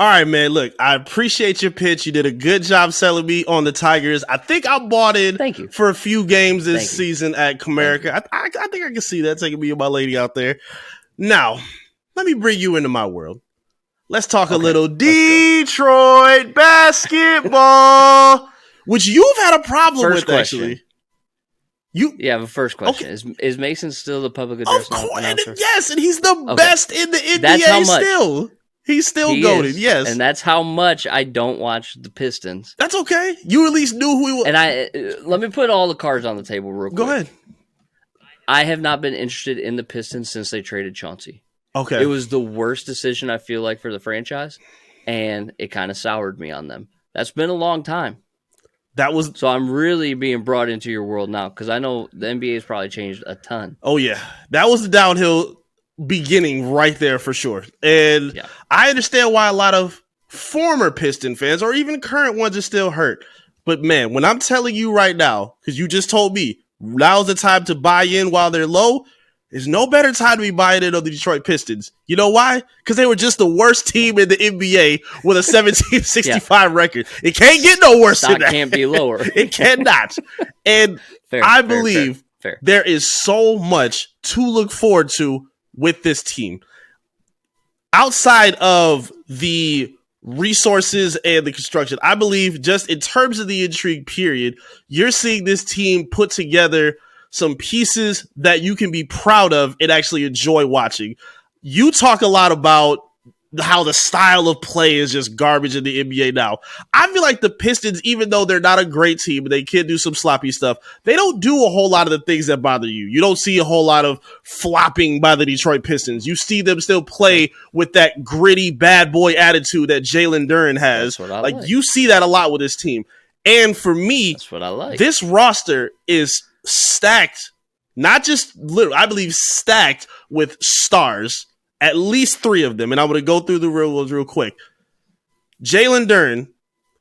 All right, man. Look, I appreciate your pitch. You did a good job selling me on the Tigers. I think I bought in for a few games this season at Comerica. I think I can see that, taking me and my lady out there. Now, let me bring you into my world. Let's talk a little Detroit basketball, which you've had a problem with, actually. The first question. Is Mason still the public address announcer? Yes, and he's the best in the NBA still. He's still goated, yes. And that's how much I don't watch the Pistons. That's okay. You at least knew who he was. And let me put all the cards on the table real quick. Go ahead. I have not been interested in the Pistons since they traded Chauncey. Okay. It was the worst decision, I feel like, for the franchise, and it kind of soured me on them. That's been a long time. So I'm really being brought into your world now, because I know the NBA has probably changed a ton. Oh, yeah. That was the downhill beginning right there for sure. And I understand why a lot of former Piston fans or even current ones are still hurt. But man, when I'm telling you right now, because you just told me now's the time to buy in while they're low, there's no better time to be buying in on the Detroit Pistons. You know why? Because they were just the worst team in the NBA with a 1765 record. It can't get no worse than that. It can't be lower. It cannot. And I believe there is so much to look forward to with this team. Outside of the resources and the construction, I believe just in terms of the intrigue period, you're seeing this team put together some pieces that you can be proud of and actually enjoy watching. You talk a lot about how the style of play is just garbage in the NBA now. I feel like the Pistons, even though they're not a great team, they can do some sloppy stuff. They don't do a whole lot of the things that bother you. You don't see a whole lot of flopping by the Detroit Pistons. You see them still play with that gritty bad boy attitude that Jalen Duren has. Like you see that a lot with this team. And for me, that's what I like. This roster is stacked, not just literally, I believe stacked with stars. At least 3 of them, and I'm going to go through the rules real quick. Jalen Duren,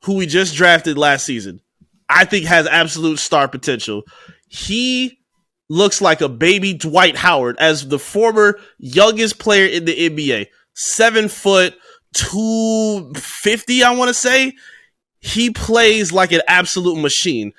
who we just drafted last season, I think has absolute star potential. He looks like a baby Dwight Howard as the former youngest player in the NBA. 7 foot, 250, I want to say. He plays like an absolute machine.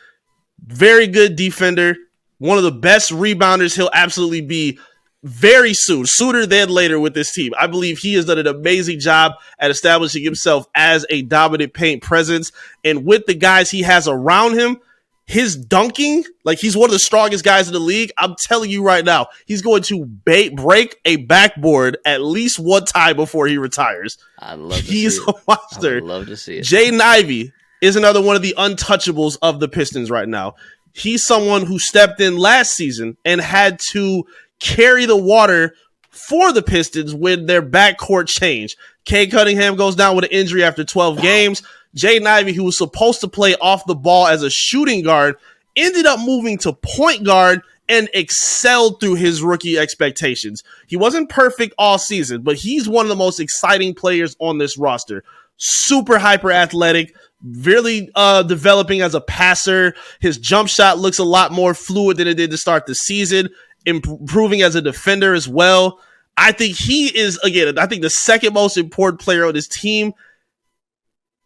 Very good defender. One of the best rebounders he'll absolutely be very soon, sooner than later with this team. I believe he has done an amazing job at establishing himself as a dominant paint presence. And with the guys he has around him, his dunking, like he's one of the strongest guys in the league. I'm telling you right now, he's going to break a backboard at least one time before he retires. I'd love to He's see it. a monster. I'd love to see it. Jaden Ivey is another one of the untouchables of the Pistons right now. He's someone who stepped in last season and had to carry the water for the Pistons when their backcourt changed. Cade Cunningham goes down with an injury after 12 games. Jaden Ivey, who was supposed to play off the ball as a shooting guard, ended up moving to point guard and excelled through his rookie expectations. He wasn't perfect all season, but he's one of the most exciting players on this roster. Super hyper athletic, really developing as a passer. His jump shot looks a lot more fluid than it did to start the season. Improving as a defender as well. I think he is, again, I think the second most important player on this team.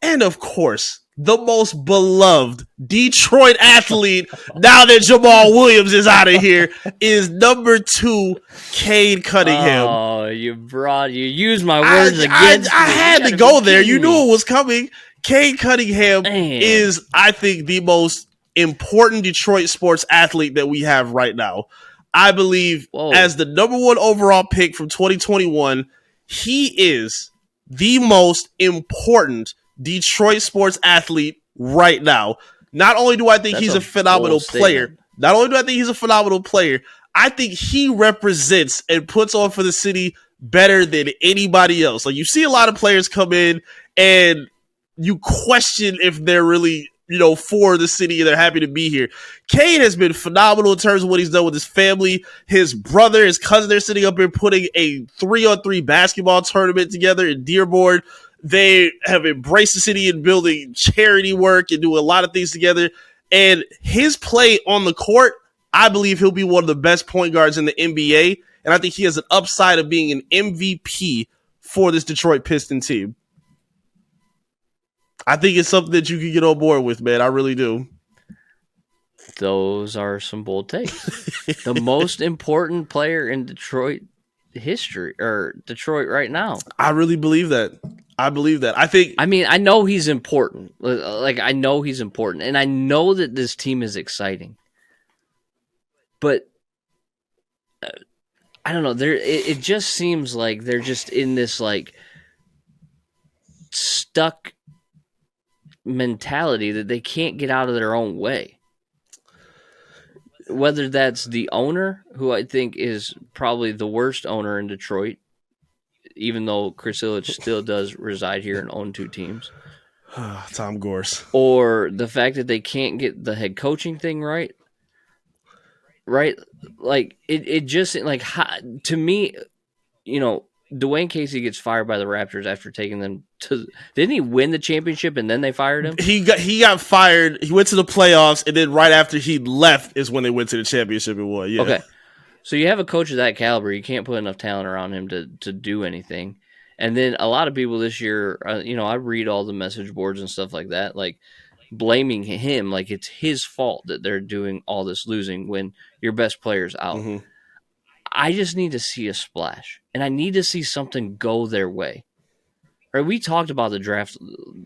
And of course, the most beloved Detroit athlete, now that Jamal Williams is out of here, is number 2, Cade Cunningham. Oh, you used my words against me. I had to go there. You knew it was coming. Cade Cunningham is, I think, the most important Detroit sports athlete that we have right now. I believe as the number 1 overall pick from 2021, he is the most important Detroit sports athlete right now. Not only do I think he's a phenomenal player, I think he represents and puts on for the city better than anybody else. Like you see a lot of players come in and you question if they're really for the city and they're happy to be here. Cade has been phenomenal in terms of what he's done with his family. His brother, his cousin, they're sitting up here putting a 3-on-3 basketball tournament together in Dearborn. They have embraced the city and building charity work and doing a lot of things together. And his play on the court, I believe he'll be one of the best point guards in the NBA. And I think he has an upside of being an MVP for this Detroit Piston team. I think it's something that you can get on board with, man. I really do. Those are some bold takes. The most important player in Detroit history, or Detroit right now. I really believe that. I mean, I know he's important. Like, I know he's important. And I know that this team is exciting. But I don't know. It just seems like they're just in this, like, stuck mentality that they can't get out of their own way. Whether that's the owner, who I think is probably the worst owner in Detroit, even though Chris Ilitch still does reside here and own 2 teams. Tom Gorse. Or the fact that they can't get the head coaching thing right. Right? Like, it just, like, to me, you know, Dwayne Casey gets fired by the Raptors after taking them to... Didn't he win the championship and then they fired him? He got fired. He went to the playoffs, and then right after he left is when they went to the championship and won. Yeah. Okay. So you have a coach of that caliber, you can't put enough talent around him to do anything. And then a lot of people this year, I read all the message boards and stuff like that, like blaming him, like it's his fault that they're doing all this losing when your best player's out. Mm-hmm. I just need to see a splash, and I need to see something go their way. Right? We talked about the draft,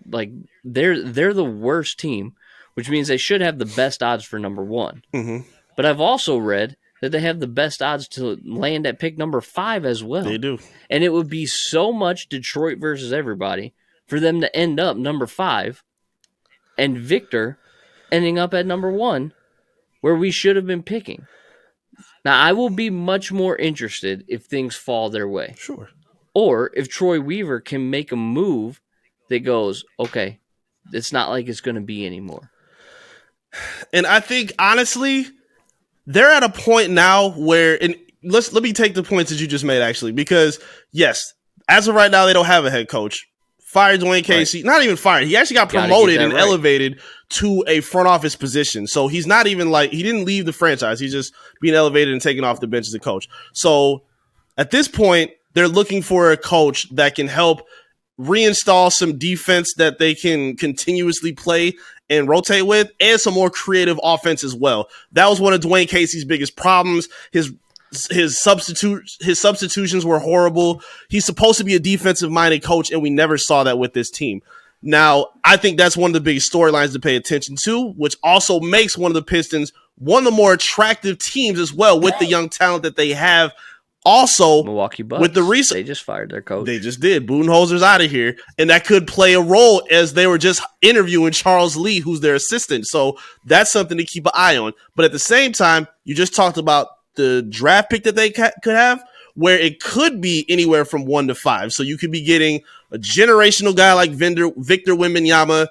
like they're the worst team, which means they should have the best odds for number 1. Mm-hmm. But I've also read that they have the best odds to land at pick number 5 as well. They do. And it would be so much Detroit versus everybody for them to end up number 5 and Victor ending up at number 1 where we should have been picking. Now, I will be much more interested if things fall their way. Sure. Or if Troy Weaver can make a move that goes, okay, it's not like it's going to be anymore. And I think, honestly, they're at a point now where, and let me take the points that you just made, actually, because, yes, as of right now, they don't have a head coach. Fired Dwayne Casey. Right. Not even fired. He actually got promoted and elevated to a front office position. So he's not even like, he didn't leave the franchise. He's just being elevated and taken off the bench as a coach. So at this point, they're looking for a coach that can help reinstall some defense that they can continuously play and rotate with, and some more creative offense as well. That was one of Dwayne Casey's biggest problems. His substitutions were horrible. He's supposed to be a defensive-minded coach, and we never saw that with this team. Now, I think that's one of the biggest storylines to pay attention to, which also makes one of the Pistons one of the more attractive teams as well with the young talent that they have. Also, Milwaukee Bucks, with the recent, they just fired their coach. They just did. Budenholzer's out of here, and that could play a role as they were just interviewing Charles Lee, who's their assistant. So that's something to keep an eye on. But at the same time, you just talked about the draft pick that they could have, where it could be anywhere from 1 to 5. So you could be getting a generational guy like Victor Wembanyama.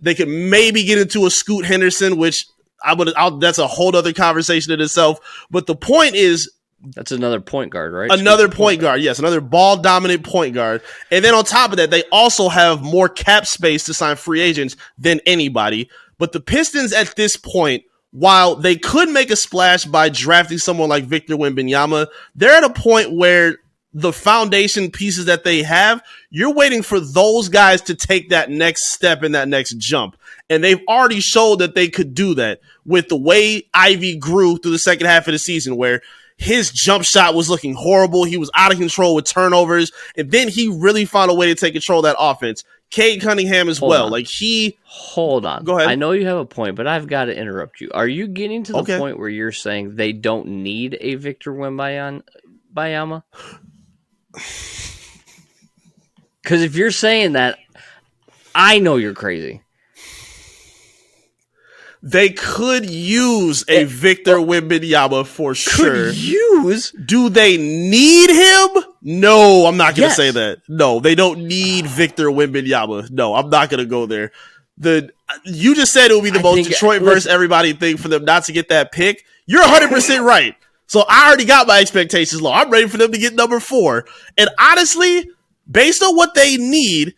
They could maybe get into a Scoot Henderson, which that's a whole other conversation in itself. But the point is, that's another point guard, right? Another point guard, yes. Another ball-dominant point guard. And then on top of that, they also have more cap space to sign free agents than anybody. But the Pistons at this point, while they could make a splash by drafting someone like Victor Wembanyama, they're at a point where the foundation pieces that they have, you're waiting for those guys to take that next step and that next jump. And they've already showed that they could do that with the way Ivy grew through the second half of the season, where his jump shot was looking horrible. He was out of control with turnovers. And then he really found a way to take control of that offense. Cade Cunningham as well. Hold on. Go ahead. I know you have a point, but I've got to interrupt you. Are you getting to the point where you're saying they don't need a Victor Wembanyama? Because if you're saying that, I know you're crazy. They could use a Victor Wembanyama for sure. Do they need him? No, I'm not going to say that. No, they don't need Victor Wembanyama. No, I'm not going to go there. You just said it would be the most Detroit versus everybody thing for them not to get that pick. You're 100% right. So I already got my expectations low. I'm ready for them to get number 4. And honestly, based on what they need,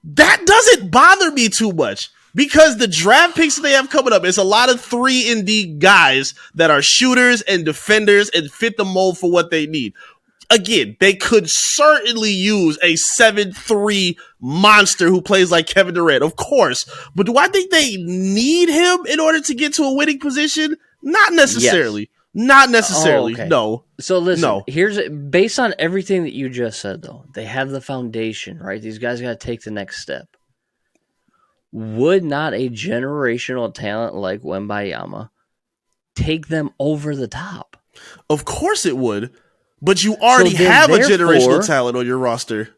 that doesn't bother me too much. Because the draft picks that they have coming up is a lot of 3-and-D guys that are shooters and defenders and fit the mold for what they need. again, they could certainly use a 7'3" monster who plays like Kevin Durant, of course. But do I think they need him in order to get to a winning position? Not necessarily. Yes. Not necessarily. Oh, okay. No. So listen, here's based on everything that you just said, though. They have the foundation, right? These guys got to take the next step. Would not a generational talent like Wembanyama take them over the top? Of course it would. But you already have a generational talent on your roster.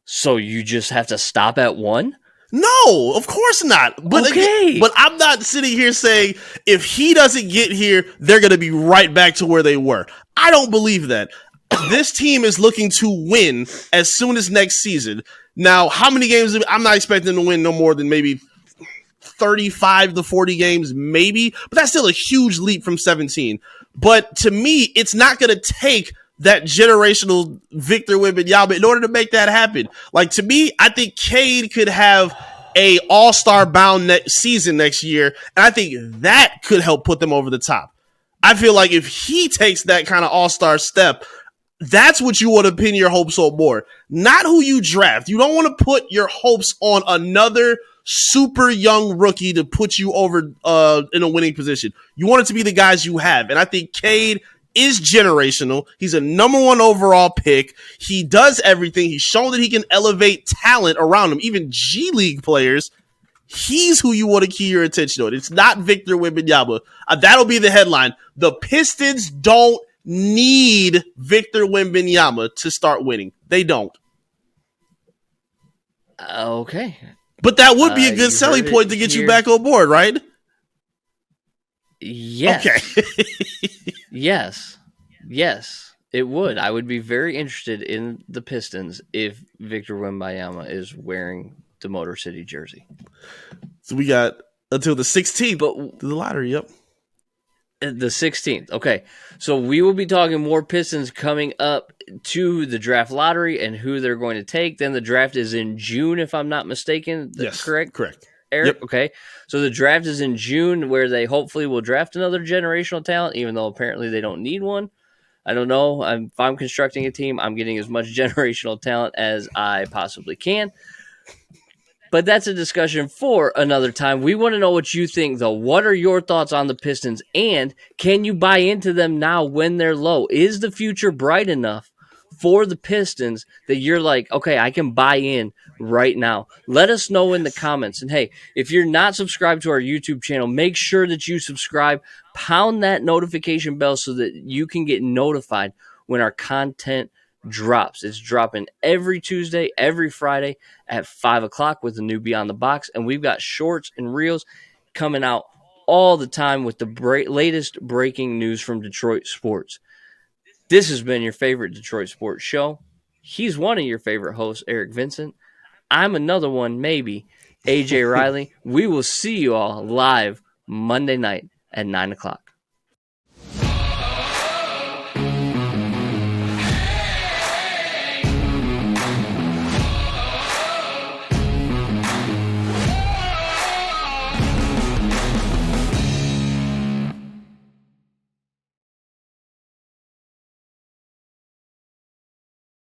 So you just have to stop at one? No, of course not. But again, but I'm not sitting here saying if he doesn't get here, they're going to be right back to where they were. I don't believe that. This team is looking to win as soon as next season. Now, how many games? I'm not expecting to win no more than maybe 35 to 40 games, maybe. But that's still a huge leap from 17. But to me, it's not going to take that generational Victor Wembanyama in order to make that happen. Like, to me, I think Cade could have a all-star bound season next year, and I think that could help put them over the top. I feel like if he takes that kind of all-star step, that's what you want to pin your hopes on more. Not who you draft. You don't want to put your hopes on another super young rookie to put you over in a winning position. You want it to be the guys you have, and I think Cade is generational. He's a number 1 overall pick. He does everything. He's shown that he can elevate talent around him, even G League players. He's who you want to key your attention on. It's not Victor Wembanyama. That'll be the headline. The Pistons don't need Victor Wembanyama to start winning. They don't. Okay. But that would be a good selling point to get you back on board, right? Yes. Okay. Yes, it would. I would be very interested in the Pistons if Victor Wembanyama is wearing the Motor City jersey. So we got until the 16th, but the lottery, yep. The 16th. Okay. So we will be talking more Pistons coming up to the draft lottery and who they're going to take. Then the draft is in June, if I'm not mistaken. Yes. Correct? Correct. Eric? Yep. Okay. So the draft is in June where they hopefully will draft another generational talent, even though apparently they don't need one. I don't know. If I'm constructing a team, I'm getting as much generational talent as I possibly can. But that's a discussion for another time. We want to know what you think, though. What are your thoughts on the Pistons? And can you buy into them now when they're low? Is the future bright enough for the Pistons that you're like, okay, I can buy in right now? Let us know in the comments. And hey, if you're not subscribed to our YouTube channel, make sure that you subscribe. Pound that notification bell so that you can get notified when our content drops. It's dropping every Tuesday, every Friday at 5 o'clock with a new Beyond the Box. And we've got shorts and reels coming out all the time with the latest breaking news from Detroit sports. This has been your favorite Detroit sports show. He's one of your favorite hosts, Eric Vincent. I'm another one, maybe, AJ Riley. We will see you all live Monday night at 9 o'clock.